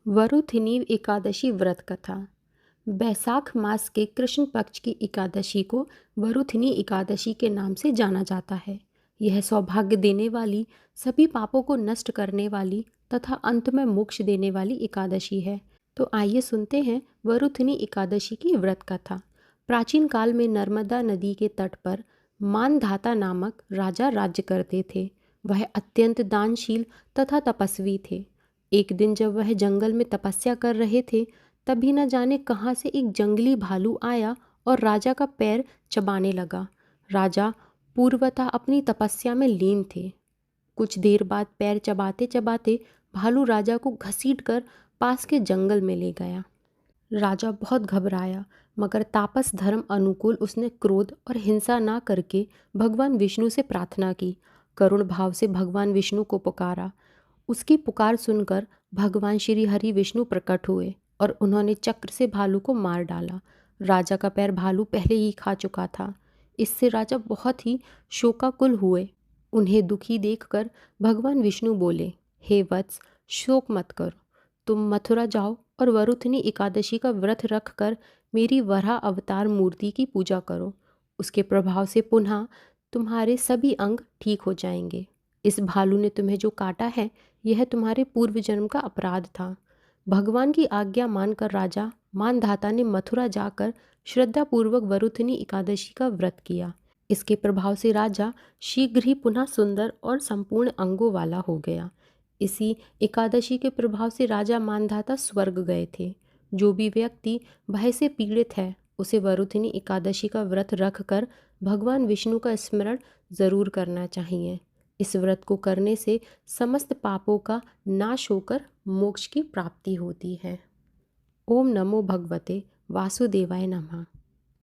वरुथिनी एकादशी व्रत कथा। बैसाख मास के कृष्ण पक्ष की एकादशी को वरुथिनी एकादशी के नाम से जाना जाता है। यह सौभाग्य देने वाली, सभी पापों को नष्ट करने वाली तथा अंत में मोक्ष देने वाली एकादशी है। तो आइए सुनते हैं वरुथिनी एकादशी की व्रत कथा। प्राचीन काल में नर्मदा नदी के तट पर मानधाता नामक राजा राज्य करते थे। वह अत्यंत दानशील तथा तपस्वी थे। एक दिन जब वह जंगल में तपस्या कर रहे थे, तभी न जाने कहाँ से एक जंगली भालू आया और राजा का पैर चबाने लगा। राजा पूर्वतः अपनी तपस्या में लीन थे। कुछ देर बाद पैर चबाते चबाते भालू राजा को घसीटकर पास के जंगल में ले गया। राजा बहुत घबराया, मगर तापस धर्म अनुकूल उसने क्रोध और हिंसा ना करके भगवान विष्णु से प्रार्थना की। करुण भाव से भगवान विष्णु को पुकारा। उसकी पुकार सुनकर भगवान श्री हरि विष्णु प्रकट हुए और उन्होंने चक्र से भालू को मार डाला। राजा का पैर भालू पहले ही खा चुका था। इससे राजा बहुत ही शोकाकुल हुए। उन्हें दुखी देखकर भगवान विष्णु बोले, हे वत्स, शोक मत करो। तुम मथुरा जाओ और वरुथिनी एकादशी का व्रत रखकर मेरी वराह अवतार मूर्ति की पूजा करो। उसके प्रभाव से पुनः तुम्हारे सभी अंग ठीक हो जाएंगे। इस भालू ने तुम्हें जो काटा है, यह तुम्हारे पूर्व जन्म का अपराध था। भगवान की आज्ञा मानकर राजा मानधाता ने मथुरा जाकर श्रद्धापूर्वक वरुथिनी एकादशी का व्रत किया। इसके प्रभाव से राजा शीघ्र ही पुनः सुंदर और संपूर्ण अंगों वाला हो गया। इसी एकादशी के प्रभाव से राजा मानधाता स्वर्ग गए थे। जो भी व्यक्ति भय से पीड़ित है, उसे वरुथिनी एकादशी का व्रत रखकर भगवान विष्णु का स्मरण जरूर करना चाहिए। इस व्रत को करने से समस्त पापों का नाश होकर मोक्ष की प्राप्ति होती है। ओम नमो भगवते वासुदेवाय नमः।